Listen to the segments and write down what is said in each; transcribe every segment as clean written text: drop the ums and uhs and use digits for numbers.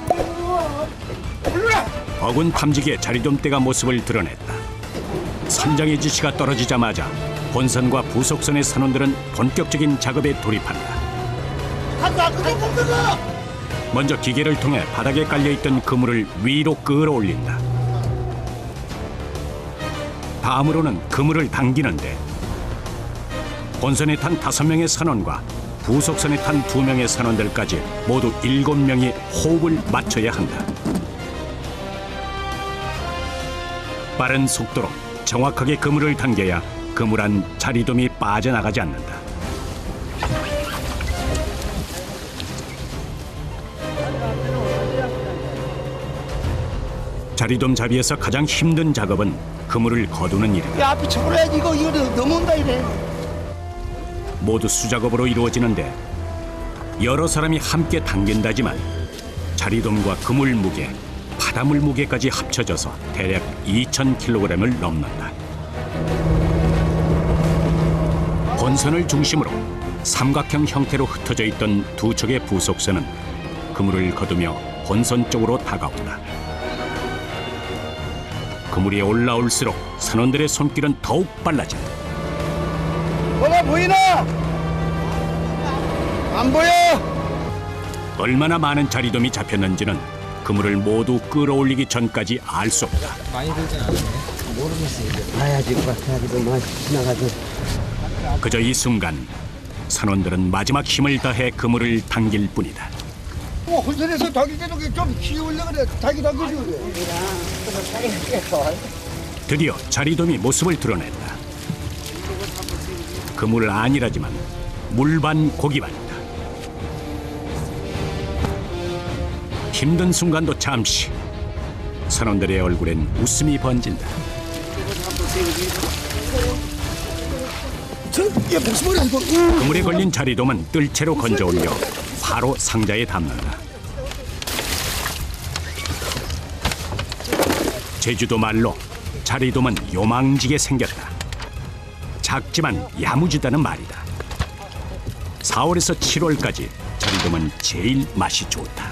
올려! 올려라! 어군 탐지기의 자리돔대가 모습을 드러냈다. 선장의 지시가 떨어지자마자 본선과 부속선의 선원들은 본격적인 작업에 돌입한다. 먼저 기계를 통해 바닥에 깔려있던 그물을 위로 끌어올린다. 다음으로는 그물을 당기는데 본선에 탄 5명의 선원과 부속선에 탄 2명의 선원들까지 모두 7명이 호흡을 맞춰야 한다. 빠른 속도로 정확하게 그물을 당겨야 그물 안 자리돔이 빠져나가지 않는다. 자리돔 잡이에서 가장 힘든 작업은 그물을 거두는 일이다. 야, 앞에 쳐버려야지. 이거 넘어온다 이래. 모두 수작업으로 이루어지는데 여러 사람이 함께 당긴다지만 자리돔과 그물 무게, 바닷물 무게까지 합쳐져서 대략 2,000kg을 넘는다. 본선을 중심으로 삼각형 형태로 흩어져 있던 두 척의 부속선은 그물을 거두며 본선 쪽으로 다가온다. 그물이 올라올수록 선원들의 손길은 더욱 빨라진다. 뭐가 보이나? 안 보여? 얼마나 많은 자리돔이 잡혔는지는 그물을 모두 끌어올리기 전까지 알 수 없다. 많이 들진 않네. 모르겠어요. 이제 봐야지. 봐야지. 뭐 지나가서. 그저 이 순간 선원들은 마지막 힘을 다해 그물을 당길 뿐이다. 혼선에서 닭이 계속 좀 키우려 그래. 닭이 당기지 그래. 드디어 자리돔이 모습을 드러냈다. 그물 아니라지만 물반 고기반이다. 힘든 순간도 잠시 선원들의 얼굴엔 웃음이 번진다. 그물에 걸린 자리돔은 뜰채로 건져 올려 바로 상자에 담는다. 제주도 말로 자리돔은 요망지게 생겼다. 작지만 야무지다는 말이다. 4월에서 7월까지 자리돔은 제일 맛이 좋다.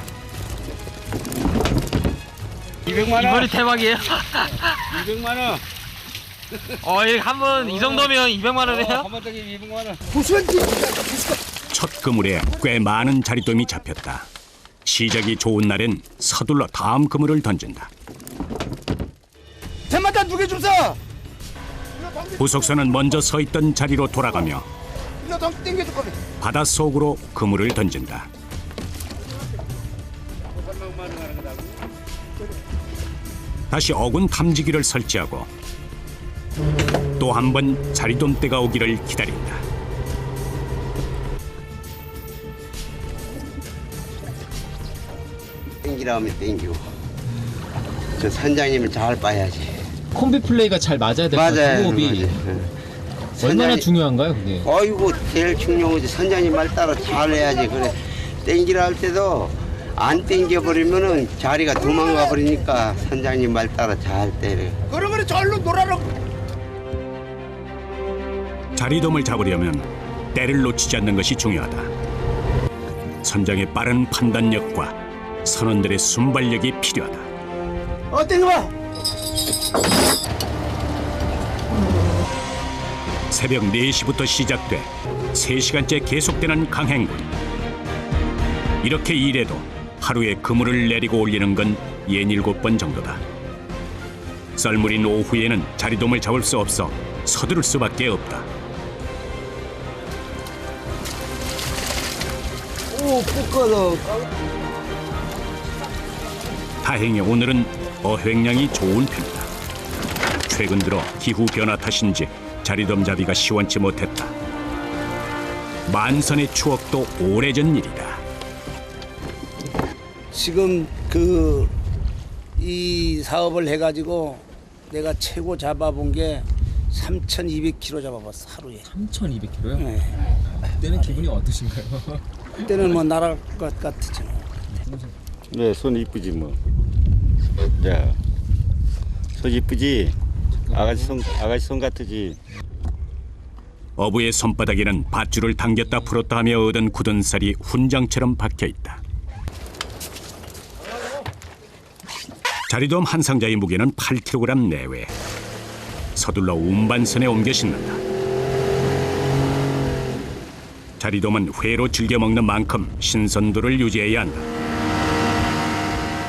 200만 원. 이번이 대박이에요. 200만 원. 한번 이 정도면 200만 원이에요? 한번 저기 200만 원. 부수한지. 첫 그물에 꽤 많은 자리돔이 잡혔다. 시작이 좋은 날엔 서둘러 다음 그물을 던진다. 대마단 2개 좀 사. 부속선은 먼저 서 있던 자리로 돌아가며 이거 당 땡겨줄 거네. 바닷속으로 그물을 던진다. 다시 어군 탐지기를 설치하고 또 한 번 자리돔대가 오기를 기다린다. 땡기라 하면 땡기고. 저 선장님을 잘 봐야지. 콤비 플레이가 잘 맞아야 될 것 맞아요. 같아요. 호흡이. 얼마나 선장님- 중요한가요, 그게? 어이구 제일 중요한 거지. 선장님 말 따라 잘 해야지. 그래 땡기라 할 때도 안 땡겨버리면은 자리가 도망가 버리니까 선장님 말 따라 잘 때려. 그런 거는 절로 놀아라. 자리돔을 잡으려면 때를 놓치지 않는 것이 중요하다. 선장의 빠른 판단력과 선원들의 순발력이 필요하다. 땡겨봐. 새벽 4시부터 시작돼 3시간째 계속되는 강행군. 이렇게 일해도 하루에 그물을 내리고 올리는 건 67번 정도다. 썰물인 오후에는 자리돔을 잡을 수 없어 서두를 수밖에 없다. 오 뽀꺼도. 다행히 오늘은 어획량이 좋은 편이다. 최근 들어 기후 변화 탓인지 자리돔 잡이가 시원치 못했다. 만선의 추억도 오래전 일이다. 지금 이 사업을 해가지고 내가 최고 잡아본 게 3,200kg 잡아봤어 하루에. 3,200kg요? 네. 그때는 기분이 어떠신가요? 그때는 뭐 날아갈 것 같았지. 네, 손 이쁘지 뭐. 자, 손 이쁘지. 아가씨 손 같으지. 어부의 손바닥에는 밧줄을 당겼다 풀었다 하며 얻은 굳은 살이 훈장처럼 박혀 있다. 자리돔 한 상자의 무게는 8kg 내외. 서둘러 운반선에 옮겨 싣는다. 자리돔은 회로 즐겨 먹는 만큼 신선도를 유지해야 한다.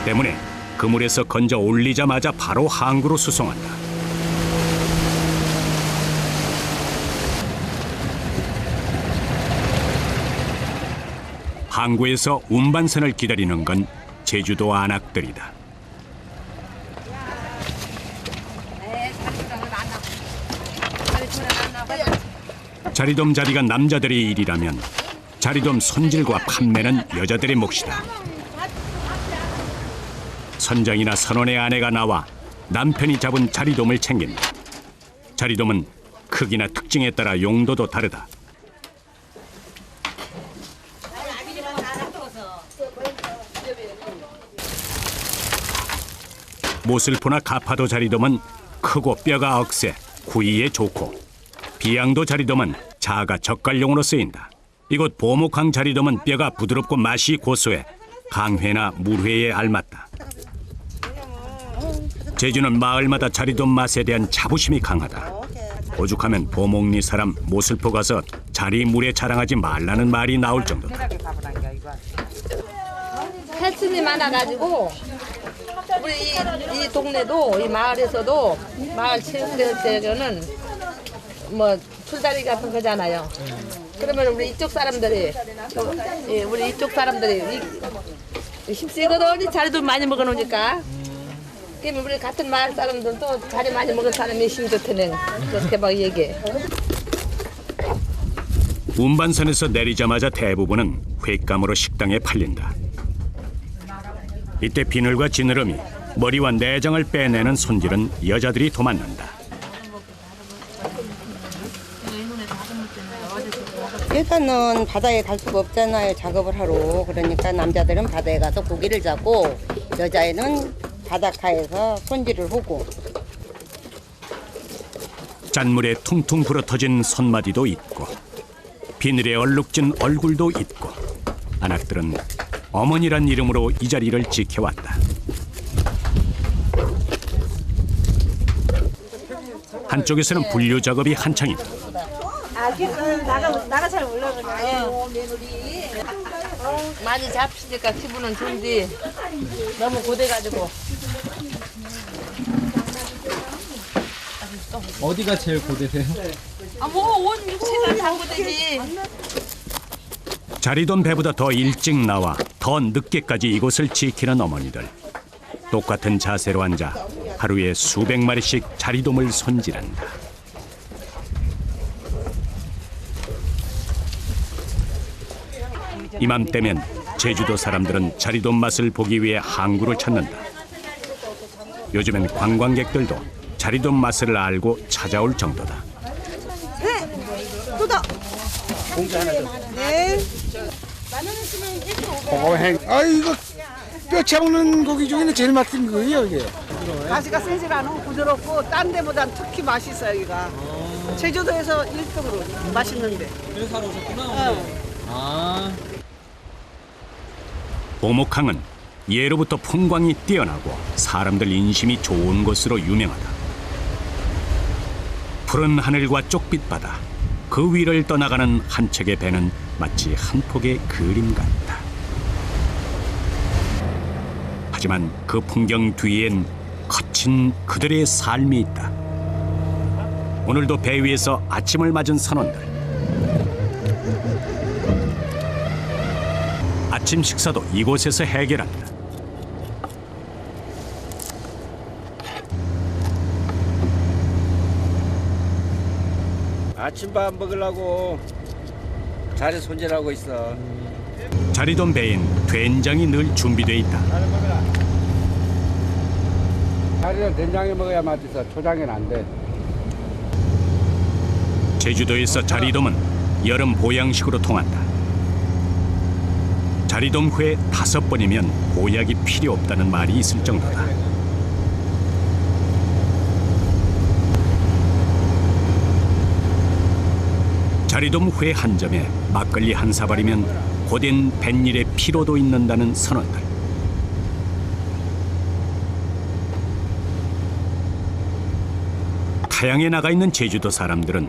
때문에 그물에서 건져 올리자마자 바로 항구로 수송한다. 항구에서 운반선을 기다리는 건 제주도 안악들이다. 자리돔 자리가 남자들의 일이라면 자리돔 손질과 판매는 여자들의 몫이다. 선장이나 선원의 아내가 나와 남편이 잡은 자리돔을 챙긴다. 자리돔은 크기나 특징에 따라 용도도 다르다. 모슬포나 가파도 자리돔은 크고 뼈가 억세, 구이에 좋고, 비양도 자리돔은 자가 젓갈용으로 쓰인다. 이곳 보목항 자리돔은 뼈가 부드럽고 맛이 고소해 강회나 물회에 알맞다. 제주는 마을마다 자리돔 맛에 대한 자부심이 강하다. 오죽하면 보목리 사람 모슬포 가서 자리 물에 자랑하지 말라는 말이 나올 정도다. 해충이 많아가지고 우리 이 동네도 이 마을에서도 마을 체육대회는 뭐 풀다리 같은 거잖아요. 그러면 우리 이쪽 사람들이 힘쓰거든. 자리도 많이 먹어놓으니까. 그러면 우리 같은 마을 사람들도 자리 많이 먹은 사람이 힘 좋다는 그렇게 막 얘기해. 운반선에서 내리자마자 대부분은 횟감으로 식당에 팔린다. 이때 비늘과 지느러미, 머리와 내장을 빼내는 손질은 여자들이 도맡는다. 일단은 바다에 갈 수가 없잖아요. 작업을 하러. 그러니까 남자들은 바다에 가서 고기를 잡고 여자애는 바닷가에서 손질을 하고. 짠물에 퉁퉁 불어터진 손마디도 있고 비늘에 얼룩진 얼굴도 있고 안악들은 어머니란 이름으로 이 자리를 지켜왔다. 한쪽에서는 분류 작업이 한창이다. 나가 잘 몰라 며느리. 많이 잡히니까 기분은 좋은데 너무 고돼가지고. 어디가 제일 고되세요? 온 육체가 다 고되지. 자리돔 배보다 더 일찍 나와 더 늦게까지 이곳을 지키는 어머니들. 똑같은 자세로 앉아 하루에 수백 마리씩 자리돔을 손질한다. 이맘때면 제주도 사람들은 자리돔 맛을 보기 위해 항구를 찾는다. 요즘엔 관광객들도 자리돔 맛을 알고 찾아올 정도다. 아 이거 뼈 채우는 고기 중에는 제일 맛있는 거예요 이게. 가시가 세질 않고 부드럽고 딴 데보단 특히 맛있어요 여기가. 제주도에서 1등으로 맛있는데. 그래서 사러 오셨구나. 아. 보목항은 예로부터 풍광이 뛰어나고 사람들 인심이 좋은 곳으로 유명하다. 푸른 하늘과 쪽빛 바다, 그 위를 떠나가는 한 척의 배는 마치 한 폭의 그림 같다. 하지만 그 풍경 뒤엔 거친 그들의 삶이 있다. 오늘도 배 위에서 아침을 맞은 선원들. 아침 식사도 이곳에서 해결한다. 아침밥 먹으려고 자리 손질하고 있어. 자리돔 배엔 된장이 늘 준비돼 있다. 자리는 된장에 먹어야 맛있어. 초장에는 안 돼. 제주도에서 자리돔은 여름 보양식으로 통한다. 자리돔 회 5번이면 보약이 필요 없다는 말이 있을 정도다. 자리돔 회 한 점에 막걸리 한 사발이면 고된 뱃일의 피로도 있는다는 선원들. 타양에 나가 있는 제주도 사람들은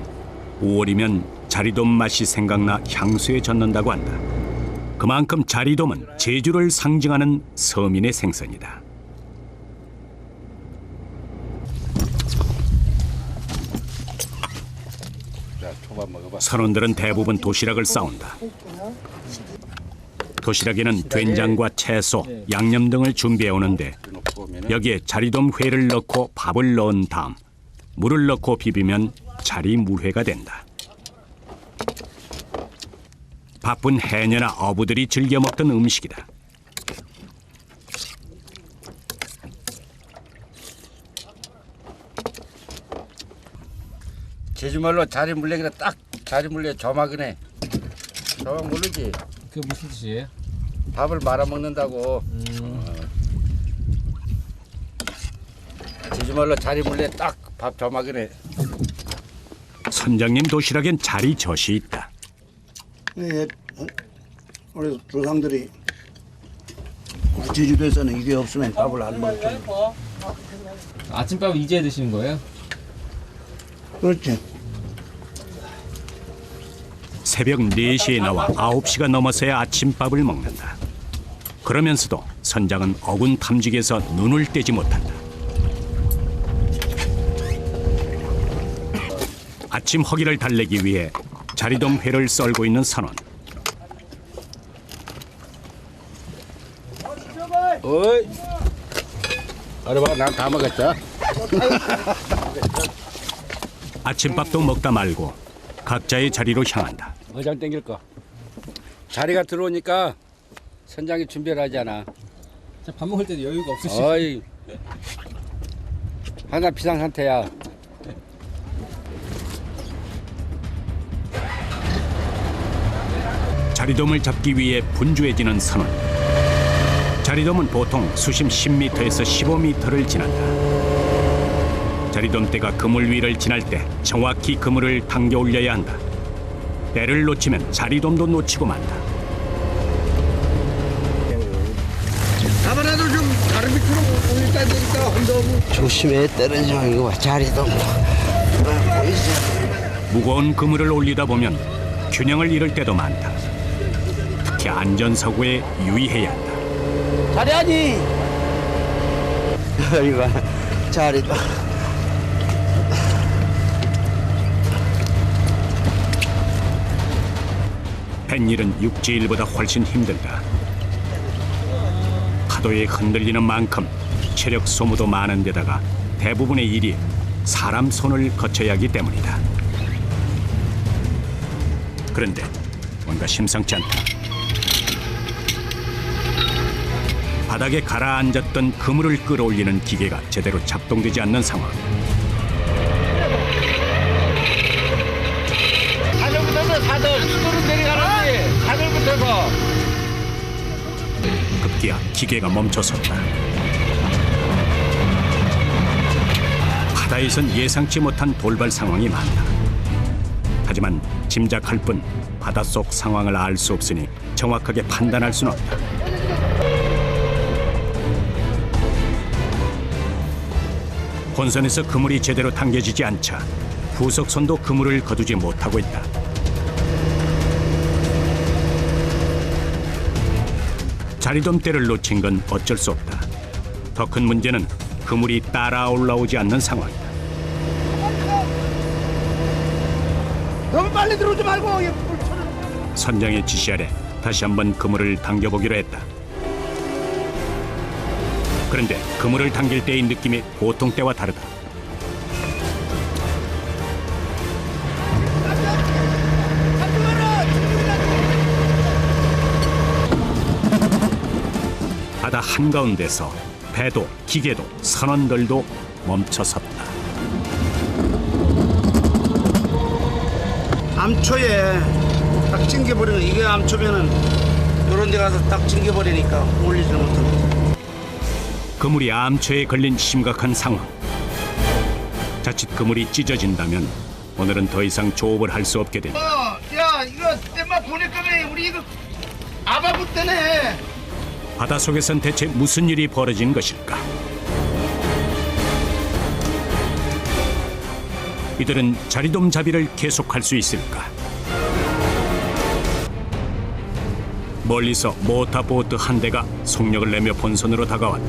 5월이면 자리돔 맛이 생각나 향수에 젓는다고 한다. 그만큼 자리돔은 제주를 상징하는 서민의 생선이다. 자, 초밥 먹어봐. 선원들은 대부분 도시락을 싸온다. 도시락에는 된장과 채소, 양념 등을 준비해 오는데 여기에 자리돔 회를 넣고 밥을 넣은 다음 물을 넣고 비비면 자리무회가 된다. 바쁜 해녀나 어부들이 즐겨 먹던 음식이다. 제주말로 자리물레기라 딱 자리물레 조막이네. 조막 모르지? 그게 무슨 뜻이에요? 밥을 말아 먹는다고. 제주말로 자리물레 딱 밥 조막이네. 선장님 도시락엔 자리젓이 있다. 네, 우리 조상들이 우리 제주도에서는 이게 없으면 밥을 안 먹죠. 아침밥 이제 드시는 거예요? 그렇지. 새벽 4시에 나와 9시가 넘어서야 아침밥을 먹는다. 그러면서도 선장은 어군 탐직에서 눈을 떼지 못한다. 아침 허기를 달래기 위해 자리돔 회를 썰고 있는 선원. 어이. 알아봐, 난 다 먹었어. 아침밥도 먹다 말고 각자의 자리로 향한다. 어장 땡길 거. 자리가 들어오니까 선장이 준비를 하잖아. 밥 먹을 때도 여유가 없으시죠? 어이. 하나 비상 상태야. 자리돔을 잡기 위해 분주해지는 선원. 자리돔은 보통 수심 10m에서 15m를 지난다. 자리돔대가 그물 위를 지날 때 정확히 그물을 당겨 올려야 한다. 때를 놓치면 자리돔도 놓치고 만다. 아무래도 좀 다른 밑으로 올리다 보니까 혼자 조심해 떨어지마. 이거 봐. 자리도 보이지? 무거운 그물을 올리다 보면 균형을 잃을 때도 많다. 특히 안전사고에 유의해야 한다. 자리하니. 이거 자리도. 뱃일은 육지일보다 훨씬 힘들다. 파도에 흔들리는 만큼 체력 소모도 많은 데다가 대부분의 일이 사람 손을 거쳐야 하기 때문이다. 그런데 뭔가 심상치 않다. 바닥에 가라앉았던 그물을 끌어올리는 기계가 제대로 작동되지 않는 상황. 사들부터서 사들. 수도는 내려가는데 사들부터서. 급기야 기계가 멈춰섰다. 바다에선 예상치 못한 돌발 상황이 많다. 하지만 짐작할 뿐 바닷속 상황을 알 수 없으니 정확하게 판단할 수는 없다. 본선에서 그물이 제대로 당겨지지 않자 후속선도 그물을 거두지 못하고 있다. 자리돔대를 놓친 건 어쩔 수 없다. 더 큰 문제는 그물이 따라 올라오지 않는 상황이다. 너무 빨리 들어오지 말고. 선장의 지시 아래 다시 한번 그물을 당겨보기로 했다. 그런데 그물을 당길 때의 느낌이 보통 때와 다르다. 바다 한가운데서 배도, 기계도, 선원들도 멈춰섰다. 암초에 딱 찡겨버리는 이게 암초면은 이런 데 가서 딱 찡겨버리니까 올리지는 못합니다. 그물이 암초에 걸린 심각한 상황. 자칫 그물이 찢어진다면 오늘은 더 이상 조업을 할 수 없게 된다. 야, 이거 땜만 보니까 우리 이거 아바구 때네. 바닷속에선 대체 무슨 일이 벌어진 것일까? 이들은 자리돔 잡이를 계속할 수 있을까? 멀리서 모터보트 한 대가 속력을 내며 본선으로 다가왔다.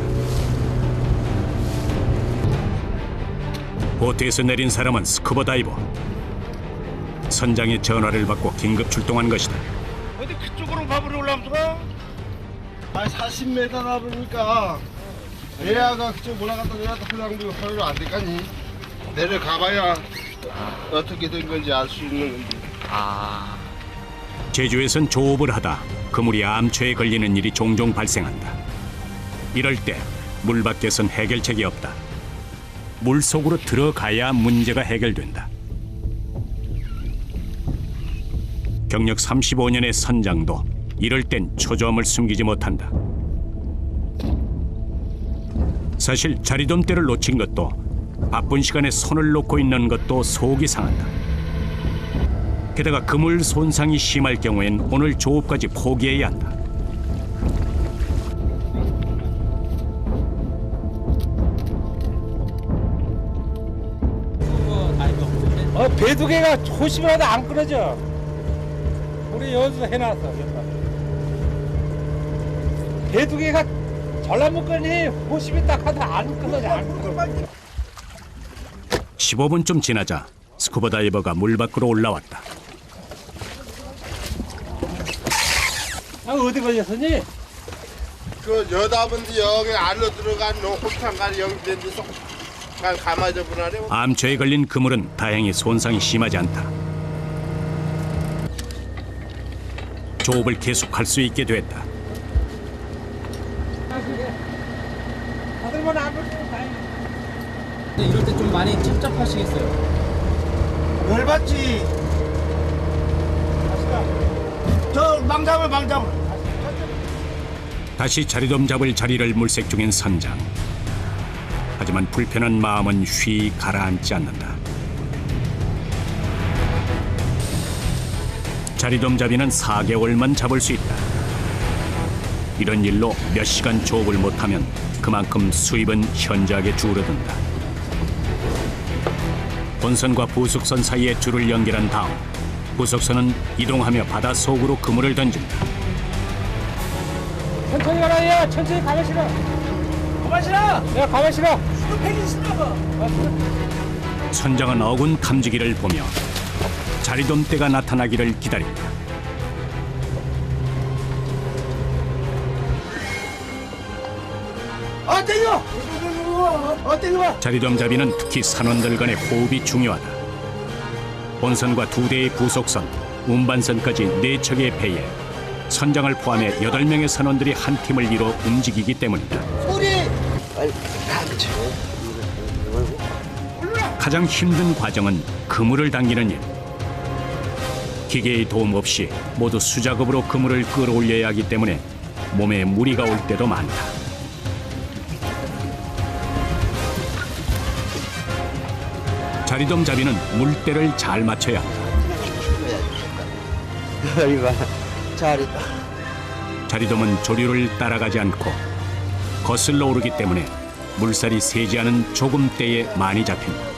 보트에서 내린 사람은 스쿠버 다이버. 선장의 전화를 받고 긴급 출동한 것이다. 어디 그쪽으로 밥을 올라오더라? 아 40m 나보니까 애야가 그쪽 올라갔다 내려갔다 그냥도 별로 안 될까니 내려가봐야 어떻게 된 건지 알 수 있는 건지. 제주에선 조업을 하다 그물이 암초에 걸리는 일이 종종 발생한다. 이럴 때 물 밖에선 해결책이 없다. 물속으로 들어가야 문제가 해결된다. 경력 35년의 선장도 이럴 땐 초조함을 숨기지 못한다. 사실 자리돔대를 놓친 것도 바쁜 시간에 손을 놓고 있는 것도 속이 상한다. 게다가 그물 손상이 심할 경우엔 오늘 조업까지 포기해야 한다. 배 두 개가 조심하다 안 끊어져. 우리 여기서 해놨어. 배 두 개가 전라북권이 호심이 딱 하다 안 끊어져. 안 끊어져. 15분쯤 지나자 스쿠버 다이버가 물 밖으로 올라왔다. 어디 걸렸었니? 그 여자분들 여기 안으로 들어간 홀탕가리 여기 있는 데서 가마져 보나래. 암초에 걸린 그물은 다행히 손상이 심하지 않다. 조업을 계속할 수 있게 됐다. 아들만 안 걸리면 다행이야. 근데 이럴 때 좀 많이 찝찝하시겠어요? 열받지. 저 망잡을. 다시 자리돔 잡을 자리를 물색 중인 선장. 하지만 불편한 마음은 쉬 가라앉지 않는다. 자리돔 잡이는 4개월만 잡을 수 있다. 이런 일로 몇 시간 조업을 못하면 그만큼 수입은 현저하게 줄어든다. 본선과 부속선 사이에 줄을 연결한 다음 부속선은 이동하며 바다 속으로 그물을 던진다. 천천히 가라, 야. 천천히 가만 실어. 가만 실어. 야, 가만 실어. 팽이 실어. 선장은 어군 탐지기를 보며 자리돔대가 나타나기를 기다린다. 땡겨. 자리돔 잡이는 특히 산원들 간의 호흡이 중요하다. 본선과 2대의 부속선, 운반선까지 4척의 배에 선장을 포함해 8명의 선원들이 한 팀을 이뤄 움직이기 때문이다. 가장 힘든 과정은 그물을 당기는 일. 기계의 도움 없이 모두 수작업으로 그물을 끌어올려야 하기 때문에 몸에 무리가 올 때도 많다. 자리돔 잡이는 물때를 잘 맞춰야 한다. 이봐, 잘했다. 자리돔은 조류를 따라가지 않고 거슬러 오르기 때문에 물살이 세지 않은 조금 때에 많이 잡힌다.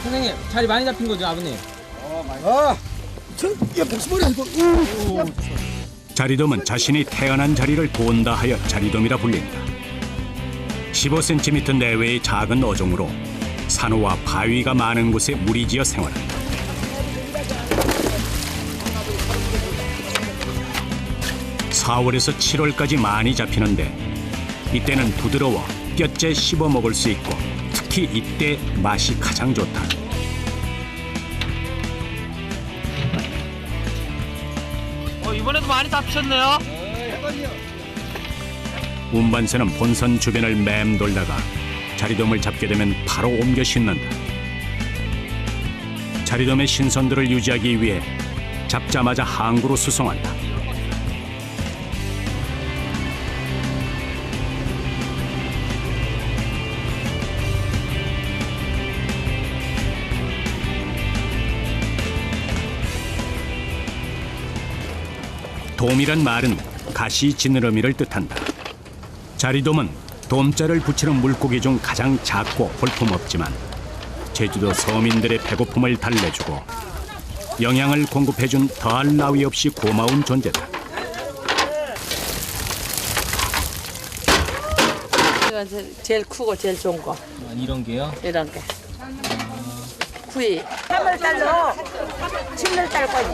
선생님 자리 많이 잡힌 거죠, 아버님? 자리돔은 자신이 태어난 자리를 본다 하여 자리돔이라 불린다. 15cm 내외의 작은 어종으로 산호와 바위가 많은 곳에 무리지어 생활한다. (4월에서 7월까지) 많이 잡히는데 이때는 부드러워 뼈째 씹어 먹을 수 있고 특히 이때 맛이 가장 좋다. 이번에도 많이 잡히셨네요. 운반선은 본선 주변을 맴돌다가 자리돔을 잡게 되면 바로 옮겨 싣는다. 자리돔의 신선도를 유지하기 위해 잡자마자 항구로 수송한다. 돔이란 말은 가시 지느러미를 뜻한다. 자리돔은 돔자를 붙이는 물고기 중 가장 작고 볼품없지만 제주도 서민들의 배고픔을 달래주고 영양을 공급해준 더할 나위 없이 고마운 존재다. 이건 제일 크고 제일 좋은 거. 이런 게요? 이런 게. 구이. 3월달로 7월달까지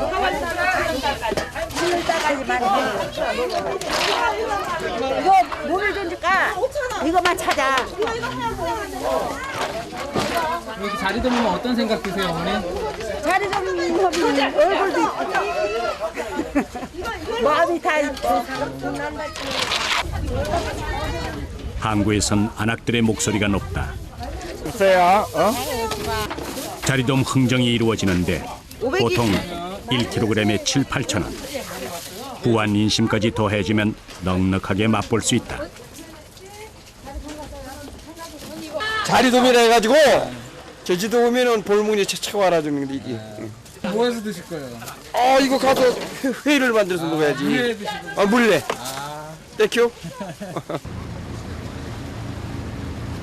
7월달까지만 이거 몸을 주니까 이거만 찾아. 여기 자리 보면 어떤 생각 드세요, 어머니? 자리 좀 얼굴도 있고 마음이 다 있고. 항구에선 안악들의 목소리가 높다. 글쎄야, 자리돔 흥정이 이루어지는데 보통 1kg에 7, 8천 원. 부안 인심까지 더해지면 넉넉하게 맛볼 수 있다. 자리돔이라 해가지고 제주도 오면은 볼뭉이 채차고 알아주는 게 이게. 뭐 해서 드실 거예요? 이거 가서 회를 만들어서 먹어야지. 물회 드시고. 물래. 땡큐.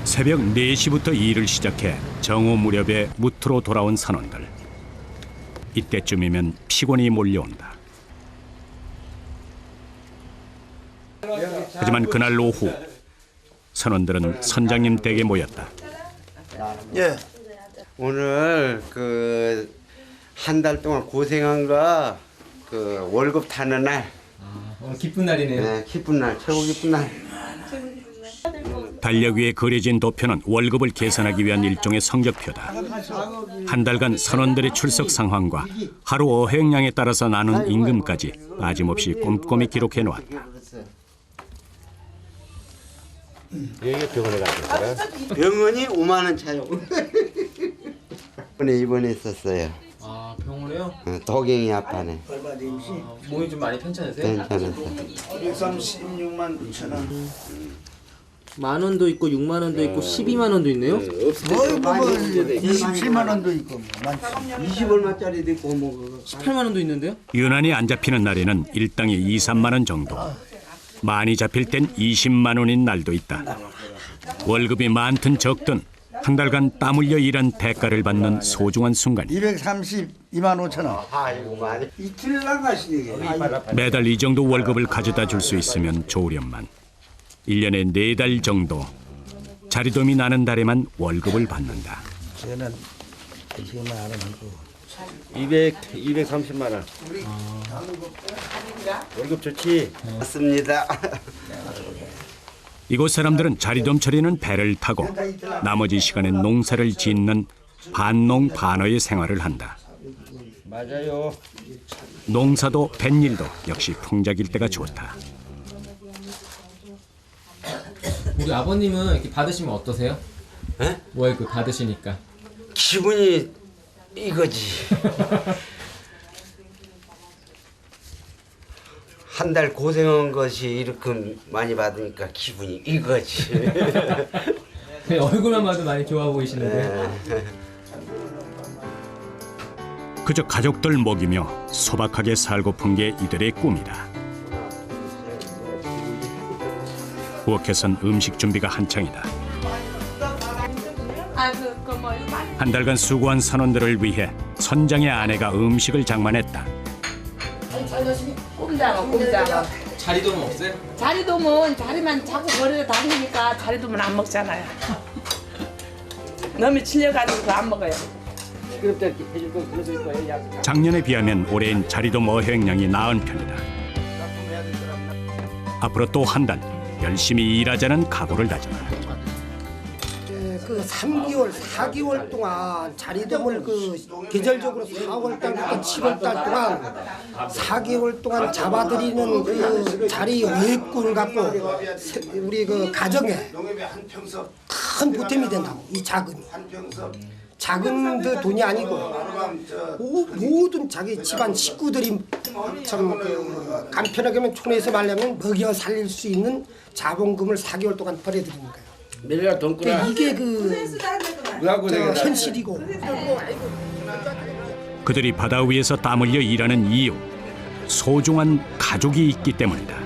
새벽 4시부터 일을 시작해 정오 무렵에 무트로 돌아온 선원들. 이때쯤이면 피곤이 몰려온다. 하지만 그날 오후 선원들은 선장님 댁에 모였다. 예. 오늘 한 달 동안 고생한 거 월급 타는 날. 오늘 기쁜 날이네요. 네, 기쁜 날, 최고 기쁜 날. 달력 위에 그려진 도표는 월급을 계산하기 위한 일종의 성적표다. 한 달간 선원들의 출석 상황과 하루 어획량에 따라서 나눈 임금까지 빠짐없이 꼼꼼히 기록해 놓았다. 여기 병원에 갔었어요? 병원이 5만 원 차요. 이번에 입원했었어요. 아, 병원에요? 도경이 아파네. 몸이 좀 많이 괜찮으세요? 괜찮았어. 136만 9천 원. 만 원도 있고 6만 원도 있고 12만 원도 있네요. 27만 원도 있고 많지. 20얼마짜리도 있고 뭐 18만 원도 있는데요? 유난히 안 잡히는 날에는 일당이 2, 3만 원 정도. 많이 잡힐 땐 20만 원인 날도 있다. 월급이 많든 적든 한 달간 땀 흘려 일한 대가를 받는 소중한 순간이다. 232만 5천 원. 아이고 많이. 이틀 나가시네. 매달 이 정도 월급을 가져다 줄 수 있으면 좋으련만 1년에 4달 정도 자리돔이 나는 달에만 월급을 받는다. 쟤는 지금 알아보고 230만 원. 월급 좋지? 맞습니다. 이곳 사람들은 자리돔 처리는 배를 타고 나머지 시간엔 농사를 짓는 반농 반어의 생활을 한다. 맞아요. 농사도 뱃일도 역시 풍작일 때가 좋다. 우리 아버님은 이렇게 받으시면 어떠세요? 에? 월급 받으시니까. 기분이 이거지. 한 달 고생한 것이 이렇게 많이 받으니까 기분이 이거지. 얼굴만 봐도 많이 좋아 보이시는데. 그저 가족들 먹이며 소박하게 살고픈 게 이들의 꿈이다. 부엌에선 음식 준비가 한창이다. 한 달간 수고한 선원들을 위해 선장의 아내가 음식을 장만했다. 꼼장어. 자리돔은 없어요? 자리돔은 자리만 자꾸 버리러 다니니까 자리돔은 안 먹잖아요. 너무 질려가지고 안 먹어요. 작년에 비하면 올해엔 자리돔 어획량이 나은 편이다. 앞으로 또 한 달 열심히 일하자는 각오를 다진다. 그 3개월, 4개월 동안 자리돔을 계절적으로 4월 달부터 7월 달 동안 4개월 동안 잡아들이는 그 자리 어획꾼을 갖고 우리 가정에 큰 보탬이 된다고, 이 자금이. 자금도 돈이 아니고 모든 자기 집안 식구들이 참 간편하게 하면 촌에서 말하면 먹여 살릴 수 있는 자본금을 4개월 동안 벌어들이는 거예요. 그러니까 이게 현실이고. 그들이 바다 위에서 땀 흘려 일하는 이유, 소중한 가족이 있기 때문이다.